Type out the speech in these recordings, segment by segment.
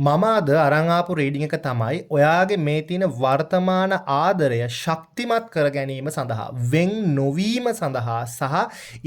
මම අද අරන් ආපු රීඩින් එක තමයි ඔයාගේ මේ තියෙන වර්තමාන ආදරය ශක්තිමත් කර ගැනීම සඳහා වෙන් නොවීම සඳහා සහ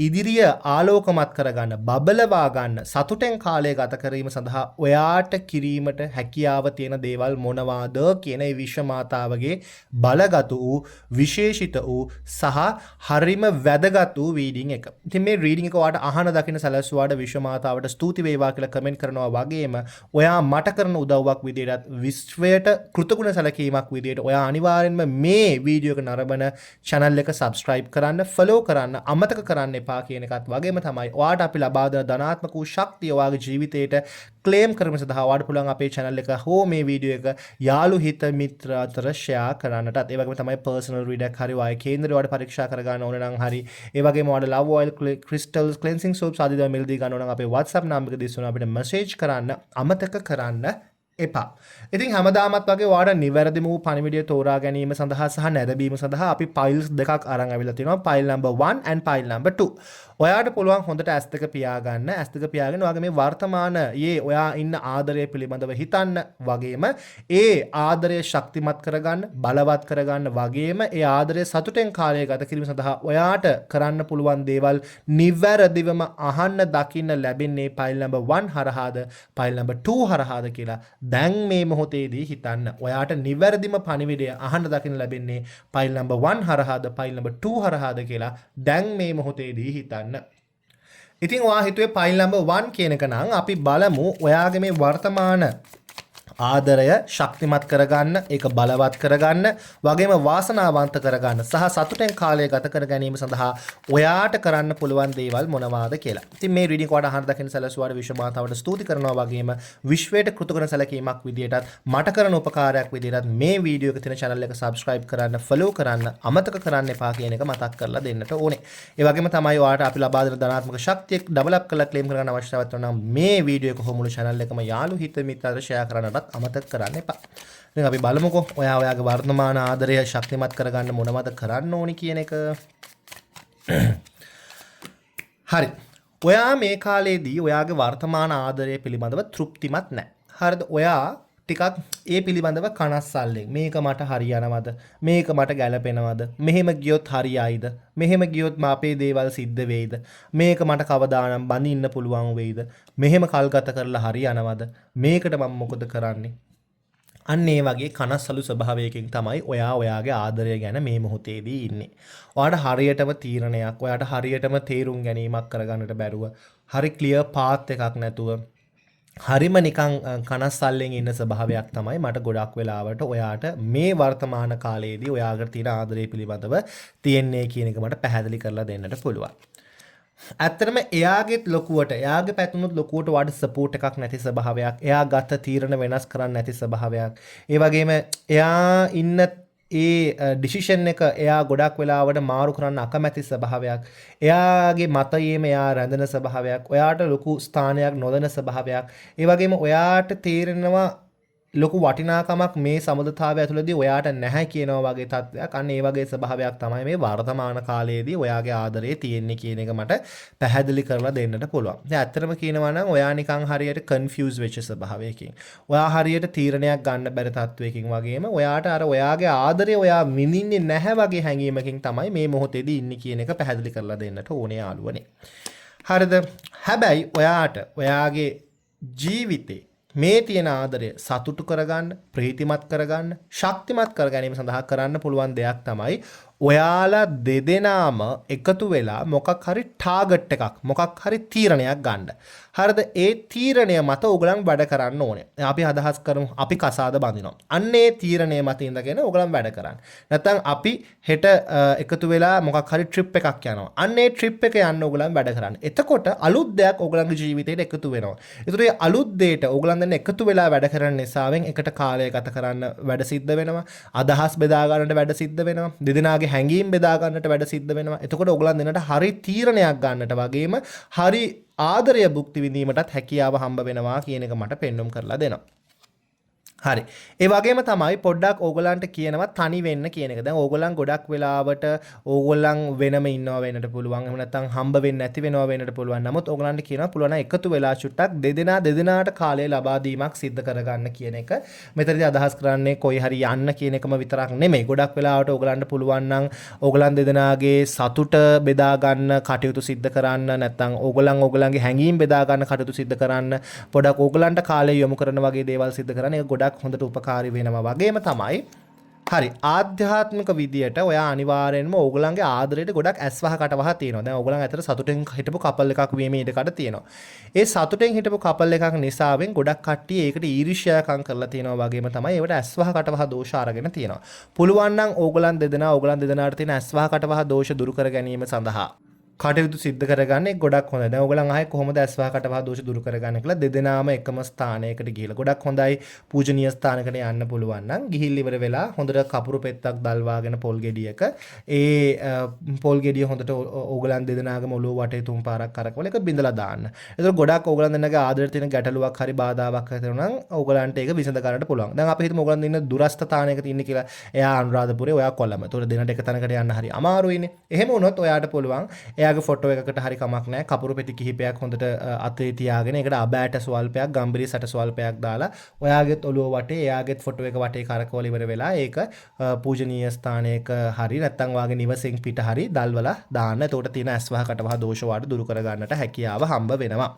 ඉදිරිය ආලෝකමත් කරගන්න බබලවා ගන්න සතුටෙන් කාලය ගත කිරීම සඳහා ඔයාට කිරීමට හැකියාව තියෙන දේවල් මොනවාද කියන ඒ විශ්ව මාතාවගේ බලගත් වූ විශේෂිත වූ සහ හරිම වැදගත් වූ රීඩින් එක. ඉතින් මේ රීඩින් එක ඔයාට අහන දකින්න සැලසුවාට විශ්ව මාතාවට ස්තුති වේවා කියලා කමෙන්ට් කරනවා වගේම ඔයා මට කරන උදව්වක් විදිහට විශ්වයට කෘතගුණ සැලකීමක් විදිහට ඔයා අනිවාර්යෙන්ම මේ වීඩියෝ එක නරඹන channel එක subscribe කරන්න, follow කරන්න, අමතක කරන්න එපා කියන එකත් වගේම තමයි ඔයාට අපි ලබා දෙන ධනාත්මක වූ ශක්තිය ඔයාගේ ජීවිතේට ක්ලේම් කරමින් සඳහා ඔයාට පුළුවන් අපේ channel එක හෝ මේ වීඩියෝ එක යාළු හිත මිත්‍ර අතර share කරන්නටත් ඒ වගේම තමයි personal reader එක හරි ඔයාගේ කේන්දරය ඔයාට පරීක්ෂා කරගන්න ඕන නම් හරි ඒ වගේම ඔයාට love oil crystals cleansing soaps ආදී දේවල් මිලදී ගන්න ඕන නම් අපේ WhatsApp නම්බර් එක දිස්වන අපිට message කරන්න අමතක කරන්න එපා. ඉතින් හැමදාමත් වගේ ඔයාලට නිවැරදිම වූ පණිවිඩය තෝරා ගැනීම සඳහා සහ නැරඹීම සඳහා අපි ෆයිල්ස් දෙකක් අරන් අවිලා තිනවා. File number 1 and file number 2. ඔයාට පුළුවන් හොඳට S2 පියාගන්න. S2 පියාගෙන ඔයාගේ මේ වර්තමානයේ ඔයා ඉන්න ආදරය පිළිබඳව හිතන්න වගේම ඒ ආදරය ශක්තිමත් කරගන්න, බලවත් කරගන්න වගේම ඒ ආදරය සතුටෙන් කාලය ගත කිරීම සඳහා ඔයාට කරන්න පුළුවන් දේවල් නිවැරදිවම අහන්න දකින්න ලැබෙන්නේ ෆයිල් number 1 හරහාද, ෆයිල් number 2 හරහාද කියලා දැන් මේ මොහොතේදී හිතන්න. ඔයාට නිවැරදිම පණිවිඩය අහන්න දකින්න ලැබෙන්නේ ෆයිල් number 1 හරහාද, ෆයිල් number 2 හරහාද කියලා දැන් මේ මොහොතේදී හිතන්න. ඉතින් ඔයා හිතුවේ ෆයිල් number 1 කියන එක නම් අපි බලමු ඔයාගේ මේ වර්තමාන ආදරය ශක්තිමත් කරගන්න, ඒක බලවත් කරගන්න, වගේම වාසනාවන්ත කරගන්න සහ සතුටෙන් කාලය ගත කර ගැනීම සඳහා ඔයාට කරන්න පුළුවන් දේවල් මොනවාද කියලා. ඉතින් මේ රීඩින් කොට අහන්න දකින්න සැලසුවාට විශ්ව මාතාවට ස්තුති කරනවා වගේම විශ්වයට කෘතගුණ සැලකීමක් විදියටත් මට කරන උපකාරයක් විදියටත් මේ වීඩියෝ එක තියෙන channel එක subscribe කරන්න, follow කරන්න, අමතක කරන්න එපා කියන එක මතක් කරලා දෙන්නට ඕනේ. ඒ වගේම තමයි ඔයාට අපි ලබා දෙන ධනාත්මක ශක්තිය develop කරලා claim කරගන්න අවශ්‍යතාවයක් තියෙනවා නම් මේ වීඩියෝ එක හෝ මුළු channel එකම යාළු හිත මිත්‍රාට share කරන්නත් අමතක කරන්න එපා. දැන් අපි බලමුකෝ ඔයා ඔයාගේ වර්තමාන ආදරය ශක්තිමත් කරගන්න මොනවද කරන්න ඕනි කියන එක. හරි. ඔයා මේ කාලේදී ඔයාගේ වර්තමාන ආදරය පිළිබඳව තෘප්තිමත් නැහැ. හරිද? ඔයා ටිකක් ඒ පිළිබඳව කනස්සල්ලෙන් මේක මට හරියනවද? මේක මට ගැළපෙනවද? මෙහෙම ගියොත් හරියයිද? මෙහෙම ගියොත් අපේ දේවල් සිද්ධ වෙයිද? මේක මට කවදානම් බඳින්න පුළුවන් වෙයිද? මෙහෙම කල්ගත කරලා හරියනවද? මේකට මම මොකද කරන්නේ? අන්න ඒ වගේ කනස්සලු ස්වභාවයකින් තමයි ඔයා ඔයාගේ ආදරය ගැන මේ මොහොතේදී ඉන්නේ. ඔයාට හරියටම තීරණයක්, ඔයාට හරියටම තේරුම් ගැනීමක් කරගන්නට බැරුව, හරි ක්ලියර් පාත් එකක් නැතුව, හරිම නිකන් කනස්සල්ලෙන් ඉන්න ස්වභාවයක් තමයි මට ගොඩක් වෙලාවට ඔයාට මේ වර්තමාන කාලයේදී ඔයාගේ තියෙන ආදරය පිළිබඳව තියෙන්නේ කියන එක මට පැහැදිලි කරලා දෙන්නට පුළුවන්. ඇත්තටම එයාගෙත් ලොකුවට එයාගේ පැතුනුත් ලොකුවට වඩ සපෝට් එකක් නැති ස්වභාවයක්, එයා ගත තීරණ වෙනස් කරන්න නැති ස්වභාවයක්, ඒ වගේම එයා ඉන්න ඒ ඩිසිෂන් එක එයා ගොඩක් වෙලාවට මාරු කරන්න අකමැති ස්වභාවයක්, එයාගේ මතයේම එයා රැඳෙන ස්වභාවයක්, ඔයාට ලොකු ස්ථානයක් නොදෙන ස්වභාවයක්, ඒ වගේම ඔයාට තේරෙනවා ලොකු වටිනාකමක් මේ සමබරතාවය ඇතුළතදී ඔයාට නැහැ කියනවා වගේ තත්ත්වයක්. අන්න ඒ වගේ ස්වභාවයක් තමයි මේ වර්තමාන කාලයේදී ඔයාගේ ආදරේ තියෙන්නේ කියන එක මට පැහැදිලි කරලා දෙන්නට පුළුවන්. දැන් ඇත්තටම කියනවා නම් ඔයා නිකන් හරියට කන්ෆියුස් වෙච්ච ස්වභාවයකින්, ඔයා හරියට තීරණයක් ගන්න බැරි තත්ත්වයකින් වගේම ඔයාට අර ඔයාගේ ආදරේ ඔයා විඳින්නේ නැහැ වගේ හැඟීමකින් තමයි මේ මොහොතේදී ඉන්නේ කියන එක පැහැදිලි කරලා දෙන්නට ඕනේ යාළුවනේ. හරිද? හැබැයි ඔයාට ඔයාගේ ජීවිතේ මේ තියෙන ආදරය සතුටු කරගන්න, ප්‍රීතිමත් කරගන්න, ශක්තිමත් කර ගැනීම සඳහා කරන්න පුළුවන් දෙයක් තමයි ඔයාලා දෙදෙනාම එකතු වෙලා මොකක් හරි ටාගට් එකක්, මොකක් හරි තීරණයක් ගන්න. හරිද? ඒ තීරණය මත ඔයගලන් වැඩ කරන්න ඕනේ. අපි අදහස් කරමු අපි කසාද බඳිනවා. අන්න ඒ තීරණය මත ඉඳගෙන ඔයගලන් වැඩ කරන්න. නැත්නම් අපි හෙට එකතු වෙලා මොකක් හරි ට්‍රිප් එකක් යනවා. අන්න ඒ ට්‍රිප් එක යන්න ඔයගලන් වැඩ කරන්න. එතකොට අලුත් දෙයක් ඔයගලන්ගේ ජීවිතේට එකතු වෙනවා. ඒතර ඒ අලුත් දෙයට ඔයගලන් දැන් එකතු වෙලා වැඩ කරන නිසාවෙන් එකට කාලය ගත කරන්න වැඩ සිද්ධ වෙනවා. අදහස් බෙදා ගන්නට වැඩ සිද්ධ වෙනවා. දෙදෙනාගේ හැඟීම් බෙදා ගන්නට වැඩ සිද්ධ වෙනවා. එතකොට ඔයගලන් දෙන්නට හරි තීරණයක් ගන්නට වගේම හරි ආදරය භුක්ති විඳීමටත් හැකියාව හම්බ වෙනවා කියන එක මට පෙන්වුම් කරලා දෙනවා. හරි. ඒ වගේම තමයි පොඩ්ඩක් ඕගලන්ට කියනවා තනි වෙන්න කියන එක. දැන් ඕගලන් ගොඩක් වෙලාවට ඕගලන් වෙනම ඉන්නවා වෙන්නට පුළුවන්. එහෙම නැත්නම් හම්බ වෙන්නේ නැති වෙනවා වෙන්නට පුළුවන්. නමුත් ඕගලන්ට කියනවා පුළුවන් නම් එකතු වෙලා චුට්ටක් දෙදෙනාට කාලය ලබා දීමක් සිද්ධ කරගන්න කියන එක. මෙතනදී අදහස් කරන්නේ කොයි හරි යන්න කියන එකම විතරක් නෙමෙයි. ගොඩක් වෙලාවට ඕගලන්ට පුළුවන් නම් ඕගලන් දෙදෙනාගේ සතුට බෙදා ගන්න කටයුතු සිද්ධ කරන්න නැත්නම් ඕගලන්ගේ හැඟීම් බෙදා ගන්න කටයුතු සිද්ධ කරන්න පොඩක් ඕගලන්ට කාලය යොමු කරන වගේ දේවල් සිද්ධ කරන්න ඒක ගොඩක් හොඳට උපකාරී වෙනවා වගේම තමයි හරි ආධ්‍යාත්මික විදියට ඔයා අනිවාර්යෙන්ම ඕගලන්ගේ ආදරයට ගොඩක් ඇස්වහ කටවහ තියෙනවා. දැන් ඕගලන් අතර සතුටෙන් හිටපු කපල් එකක් වීමේ ඉඩකඩ තියෙනවා. ඒ සතුටෙන් හිටපු කපල් එකක් නිසාවෙන් ගොඩක් කට්ටිය ඒකට ඊර්ෂ්‍යාකම් කරලා තියෙනවා වගේම තමයි ඒවට ඇස්වහ කටවහ දෝෂ අරගෙන තියෙනවා. පුළුවන් නම් ඕගලන් දෙදෙනාට තියෙන ඇස්වහ කටවහ දෝෂ දුරු කර ගැනීම සඳහා කටයුතු සිද්ධ කරගන්න එක ගොඩක් හොඳයි. දැන් ඕගලන් ආයේ කොහොමද ඇස්වහ කටවහ දෝෂ දුරු කරගන්නේ කියලා දෙදෙනාම එකම ස්ථානයකට ගිහිල්ලා ගොඩක් හොඳයි පූජනීය ස්ථානයකට යන්න පුළුවන් නම් ගිහිල්ලා ඉවර වෙලා හොඳට කපුරු පෙත්තක් දල්වාගෙන පොල් ගෙඩියක ඒ පොල් ගෙඩිය හොඳට ඕගලන් දෙදෙනාගම ඔළුව වටේ තුන් පාරක් කරකවල එක බිඳලා දාන්න. ඒතකොට ගොඩක් ඕගලන් දෙන්නගේ ආදරයට තියෙන ගැටලුවක් හරි බාධාවක් හරි තියෙනවා නම් ඕගලන්ට ඒක විසඳ ගන්නට පුළුවන්. දැන් අපි හිතමු ඕගලන් ඉන්න දුරස්ත ස්ථානයක ඉන්නේ කියලා. එයා අනුරාධපුරේ ඔයා කොළඹ. ඒතකොට දෙන්නට එක තැනකට යන්න හරි අමාරුයිනේ. එහෙම වුණොත් ඔයාට පුළුවන් එයාගේ ෆොටෝ එකකට හරි කමක් නැහැ කපුරු පෙති කිහිපයක් හොඳට අතේ තියාගෙන ඒකට අබෑට ස්වල්පයක් ගම්බිරි සැට ස්වල්පයක් දාලා ඔයාගෙත් ඔළුව වටේ එයාගෙත් ෆොටෝ එක වටේ කරකවල ඉවර වෙලා ඒක පූජනීය ස්ථානයක හරි නැත්නම් වාගේ නිවසෙන් පිට හරි දල්වලා දාන්න. එතකොට තියෙන ඇස්වහ කටවහ දෝෂ වාට දුරු කර ගන්නට හැකියාව හම්බ වෙනවා.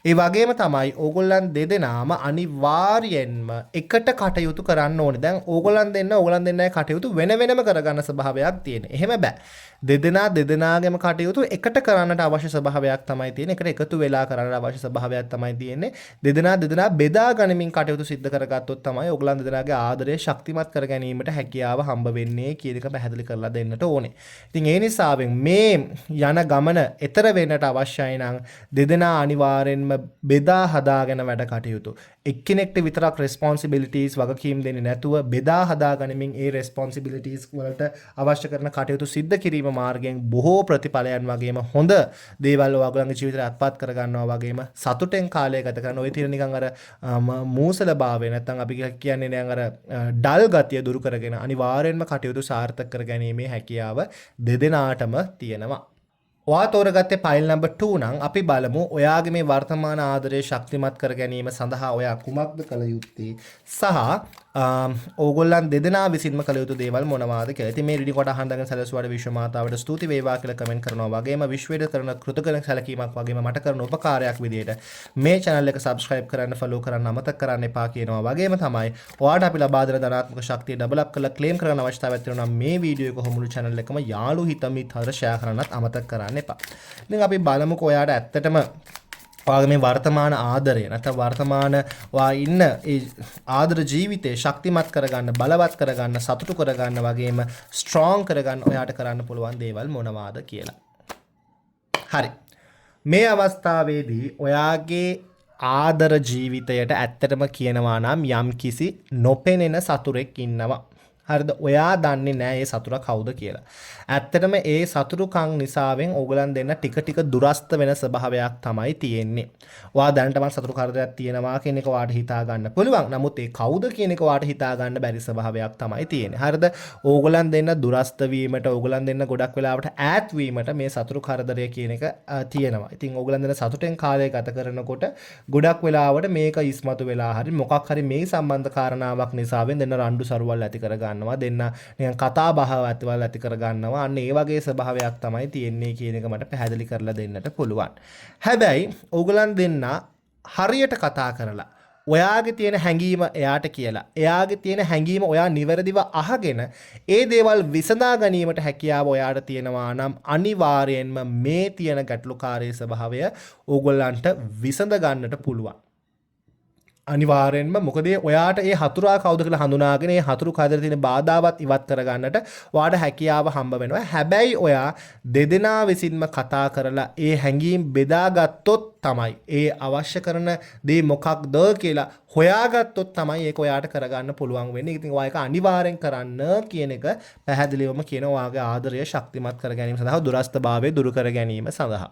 ඒ වගේම තමයි ඕගොල්ලන් දෙදෙනාම අනිවාර්යෙන්ම එකට කටයුතු කරන්න ඕනේ. දැන් ඕගොල්ලන් දෙන්නයි කටයුතු වෙන වෙනම කරගන්න ස්වභාවයක් තියෙන. එහෙම බෑ. දෙදෙනාගේම කටයුතු එකට කරන්නට අවශ්‍ය ස්වභාවයක් තමයි තියෙන්නේ. එකට එකතු වෙලා කරන්න අවශ්‍ය ස්වභාවයක් තමයි තියෙන්නේ. දෙදෙනා බෙදා ගනිමින් කටයුතු සිද්ධ කරගත්තොත් තමයි ඕගොල්ලන් දෙදෙනාගේ ආදරය ශක්තිමත් කර ගැනීමට හැකියාව හම්බ වෙන්නේ කියන එක පැහැදිලි කරලා දෙන්නට ඕනේ. ඉතින් ඒ නිසාවෙන් මේ යන ගමන එතර වෙන්නට අවශ්‍යයි නම් දෙදෙනා අනිවාර්යෙන්ම බෙදා හදාගෙන වැඩ කටයුතු. එක්කෙනෙක්ට විතරක් responsibilities වගකීම් දෙන්නේ නැතුව බෙදා හදා ගනිමින් ඒ responsibilities වලට අවශ්‍ය කරන කටයුතු සිද්ධ කිරීම මාර්ගයෙන් බොහෝ ප්‍රතිඵලයන් වගේම හොඳ දේවල් ඔයගොල්ලන්ගේ ජීවිතයට අත්පත් කර ගන්නවා වගේම සතුටෙන් කාලය ගත කරන ඔය තියෙන නිකන් අර මූසල භාවය නැත්නම් අපි කියන්නේ නිකන් අර ඩල් ගතිය දුරු කරගෙන අනිවාර්යෙන්ම කටයුතු සාර්ථක කර ගැනීමේ හැකියාව දෙදෙනාටම තියෙනවා. ඔයා තෝරගත්තේ ෆයිල් නම්බර් 2 නම් අපි බලමු ඔයාගේ මේ වර්තමාන ආදරය ශක්තිමත් කර ගැනීම සඳහා ඔයා කුමක්ද කළ යුත්තේ සහ ඕගොල්ලන් දෙදෙනා විසින්ම කළ යුතු දේවල් මොනවාද කියලා. ඉතින් මේ රීඩින් කොට අහන දගෙන සැලසුවාට විශ්ව මාතාවට ස්තුති වේවා කියලා කමෙන්ට් කරනවා වගේම විශ්වයට කරන කෘතඥ සැලකීමක් වගේම මට කරන උපකාරයක් විදියට මේ channel එක subscribe කරන්න follow කරන්න අමතක කරන්න එපා කියනවා වගේම තමයි ඔයාට අපි ලබා දෙන ධනාත්මක ශක්තිය double up කරලා claim කරගන්න අවශ්‍යතාවයක් තියෙනවා නම් මේ වීඩියෝ එක කොහොමුළු channel එකම යාළු හිතමිත් හතර share කරන්නත් අමතක කරන්න එපා. ඉතින් අපි බලමුකෝ ඔයාට ඇත්තටම ඔයාගේ මේ වර්තමාන ආදරය නැත්නම් වර්තමාන ඔයා ඉන්න ඒ ආදර ජීවිතේ ශක්තිමත් කරගන්න බලවත් කරගන්න සතුටු කරගන්න වගේම ස්ට්‍රෝං කරගන්න ඔයාට කරන්න පුළුවන් දේවල් මොනවාද කියලා. හරි. මේ අවස්ථාවේදී ඔයාගේ ආදර ජීවිතයට ඇත්තටම කියනවා නම් යම්කිසි නොපෙනෙන සතුරෙක් ඉන්නවා. හරිද? ඔයා දන්නේ නැහැ ඒ සතුරා කවුද කියලා. ඇත්තටම ඒ සතුරුකම් නිසාවෙන් ඕගලන් දෙන්න ටික ටික දුරස්ත වෙන ස්වභාවයක් තමයි තියෙන්නේ. ඔයා දැනටමත් සතුරු කරදරයක් තියෙනවා කියන එක ඔයාට හිතා ගන්න පුළුවන්. නමුත් ඒ කවුද කියන එක ඔයාට හිතා ගන්න බැරි ස්වභාවයක් තමයි තියෙන්නේ. හරිද? ඕගලන් දෙන්න දුරස්ත වීමට ඕගලන් දෙන්න ගොඩක් වෙලාවට ඈත් වීමට මේ සතුරු කරදරය කියන එක තියෙනවා. ඉතින් ඕගලන් දෙන්න සතුටෙන් කාලය ගත කරනකොට ගොඩක් වෙලාවට මේක ඉස්මතු වෙලා හරි මොකක් හරි මේ සම්බන්ධ කාරණාවක් නිසාවෙන් දෙන්න රණ්ඩු සරුවල් ඇති කර ගන්නවා. දෙන්න නිකන් කතා බහ ඇති කර ගන්නවා. අන්න ඒ වගේ ස්වභාවයක් තමයි තියෙන්නේ කියන එක මට පැහැදිලි කරලා දෙන්නට පුළුවන්. හැබැයි ඕගලන් දෙන්න හරියට කතා කරලා ඔයාගේ තියෙන හැඟීම එයාට කියලා එයාගේ තියෙන හැඟීම ඔයා නිවැරදිව අහගෙන ඒ දේවල් විසඳා ගැනීමට හැකියාව ඔයාට තියෙනවා නම් අනිවාර්යයෙන්ම මේ තියෙන ගැටලුකාරී ස්වභාවය ඕගොල්ලන්ට විසඳ ගන්නට පුළුවන්. අනිවාර්යෙන්ම මොකද ඔයාට ඒ හතුරා කවුද කියලා හඳුනාගෙන ඒ හතුරු කදර තියෙන බාධාවත් ඉවත් කරගන්නට ඔයාට හැකියාව හම්බ වෙනවා. හැබැයි ඔයා දෙදෙනා විසින්ම කතා කරලා ඒ හැඟීම් බෙදාගත්තොත් තමයි ඒ අවශ්‍ය කරන දේ මොකක්ද කියලා හොයාගත්තොත් තමයි ඒක ඔයාට කරගන්න පුළුවන් වෙන්නේ. ඉතින් ඔයා ඒක අනිවාර්යෙන් කරන්න කියන එක පැහැදිලිවම කියන ඔයාගේ ආදරය ශක්තිමත් කර ගැනීම සඳහා දුරස්ථභාවය දුරු කර ගැනීම සඳහා.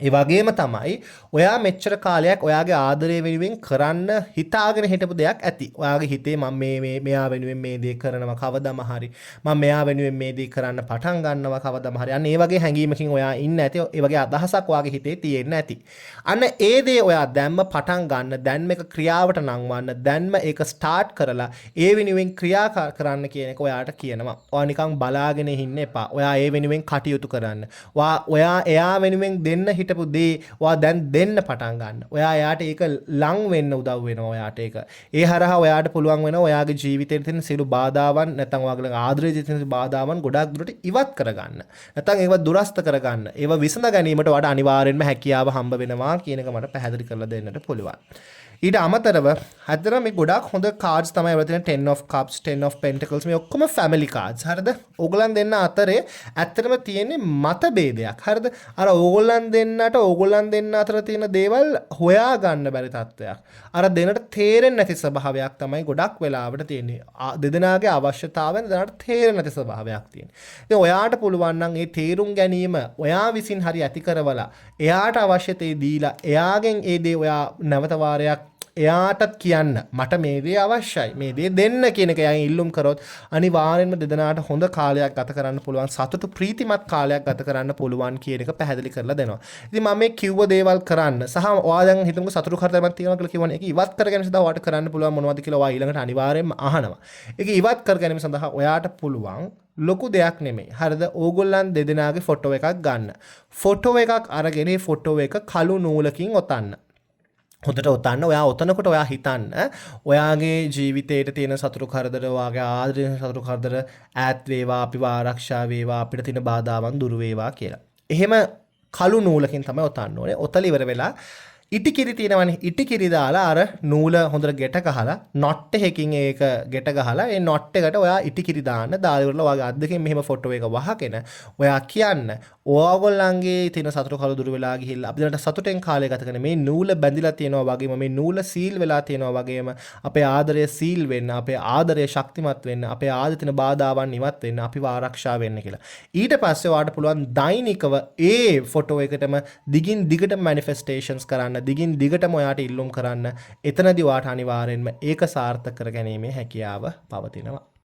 ඒ වගේම තමයි ඔයා මෙච්චර කාලයක් ඔයාගේ ආදරය වෙනුවෙන් කරන්න හිතාගෙන හිටපු දෙයක් ඇති. ඔයාගේ හිතේ මම මෙයා වෙනුවෙන් මේ දේ කරනවා කවදම හරි. මම මෙයා වෙනුවෙන් මේ දේ කරන්න පටන් ගන්නවා කවදම හරි. අන්න ඒ වගේ හැඟීමකින් ඔයා ඉන්න ඇති. ඒ වගේ අදහසක් ඔයාගේ හිතේ තියෙන්න ඇති. අන්න ඒ දේ ඔයා දැම්ම පටන් ගන්න, දැන් මේක ക്രിයාවට නංවන්න, දැන්ම ඒක ස්ටාර්ට් කරලා ඒ වෙනුවෙන් ක්‍රියා කරන්න කියන එක ඔයාට කියනවා. ඔයා නිකන් බලාගෙන ඉන්න එපා. ඔයා ඒ වෙනුවෙන් කටයුතු කරන්න. ඔයා එයා වෙනුවෙන් දෙන්න හිටපු දේ ඔයා දැන් දෙන්න පටන් ගන්න. ඔයා එයාට ඒක ලං වෙන්න උදව් වෙනවා ඔයාට ඒක. ඒ හරහා ඔයාට පුළුවන් වෙනවා ඔයාගේ ජීවිතේ තියෙන සියලු බාධාවන් නැත්නම් ඔයාගේ ආදරයේ තියෙන බාධාවන් ගොඩක් දුරට ඉවත් කරගන්න. නැත්නම් ඒව දුරස්ත කරගන්න. ඒව විසඳ ගැනීමට වඩා අනිවාර්යෙන්ම හැකියාව හම්බ වෙනවා කියන එක මට පැහැදිලි කරලා දෙන්නට පුළුවන්. ඊට අමතරව හතර මේ ගොඩක් හොඳ කාඩ්ස් තමයි වල තියෙන 10 of cups 10 of pentacles මේ ඔක්කොම family cards හරිද ඕගොල්ලන් දෙන්න අතරේ ඇත්තටම තියෙන්නේ මතභේදයක් හරිද අර ඕගොල්ලන් දෙන්න අතර තියෙන දේවල් හොයා ගන්න බැරි තත්ත්වයක් අර දෙන්නට තේරෙන්නේ නැති ස්වභාවයක් තමයි ගොඩක් වෙලාවට තියෙන්නේ දෙදෙනාගේ අවශ්‍යතාවයන් දෙන්නට තේරෙන්නේ නැති ස්වභාවයක් තියෙනවා ඉතින් ඔයාට පුළුවන් නම් මේ තේරුම් ගැනීම ඔයා විසින් හරි ඇති කරවලා එයාට අවශ්‍ය තේ දීලා එයාගෙන් ඒ දේ ඔයා නැවත වාරයක් එයාටත් කියන්න මට මේ දේ අවශ්‍යයි මේ දේ දෙන්න කියන එක එයාගෙන් ඉල්ලුම් කරොත් අනිවාර්යෙන්ම දෙදෙනාට හොඳ කාලයක් ගත කරන්න පුළුවන් සතුටු ප්‍රීතිමත් කාලයක් ගත කරන්න පුළුවන් කියන එක පැහැදිලි කරලා දෙනවා. ඉතින් මම මේ කිව්ව දේවල් කරන්න සහ ඔයා දැන් හිතමුකෝ සතුටු කරදරයක් තියෙනවා කියලා කියවනේ ඒක ඉවත් කරගෙන සදා ඔයාට කරන්න පුළුවන් මොනවද කියලා ඔයා ඊළඟට අනිවාර්යෙන්ම අහනවා. ඒක ඉවත් කර ගැනීම සඳහා ඔයාට පුළුවන් ලොකු දෙයක් නෙමෙයි. හරිද? ඕගොල්ලන් දෙදෙනාගේ ෆොටෝ එකක් ගන්න. ෆොටෝ එකක් අරගෙන ඒ ෆොටෝ එක කළු නූලකින් ඔතන්න. හොඳට ඔතන්න ඔයා ඔතනකොට ඔයා හිතන්න ඔයාගේ ජීවිතේට තියෙන සතුරු කරදර ඔයාගේ ආදරේ සතුරු කරදර ඈත් වේවා අපිව ආරක්ෂා වේවා අපිට තියෙන බාධාවන් දුරු වේවා කියලා. එහෙම කළු නූලකින් තමයි ඔතන්න ඕනේ. ඔතල ඉවර වෙලා ඉටිකිරි තියෙනවනේ ඉටිකිරි දාලා අර නූල හොඳට ගැට ගහලා නොට් එකකින් ඒක ගැට ගහලා ඒ නොට් එකට ඔයා ඉටිකිරි දාන්න දාලා ඉවරලා ඔයාගේ අත් දෙකෙන් මෙහෙම ෆොටෝ එක වහගෙන ඔයා කියන්න ඔයාගොල්ලන්ගේ තියෙන සතුට කල දුර වෙලා ගිහිල්ලා අපි දැනට සතුටෙන් කාලය ගත කරන මේ නූල බැඳිලා තියෙනවා වගේම මේ නූල සීල් වෙලා තියෙනවා වගේම අපේ ආදරය සීල් වෙන්න අපේ ආදරය ශක්තිමත් වෙන්න අපේ ආදිතන බාධාවන් ඉවත් වෙන්න අපිව ආරක්ෂා වෙන්න කියලා ඊට පස්සේ ඔයාට පුළුවන් දෛනිකව ඒ ෆොටෝ එකටම දිගින් දිගටම මැනිෆෙස්ටේෂන්ස් කරන්න දිගින් දිගටම ඔයාට ඉල්ලුම් කරන්න එතනදී ඔයාට අනිවාර්යෙන්ම ඒක සාර්ථක කර ගැනීමේ හැකියාව පවතිනවා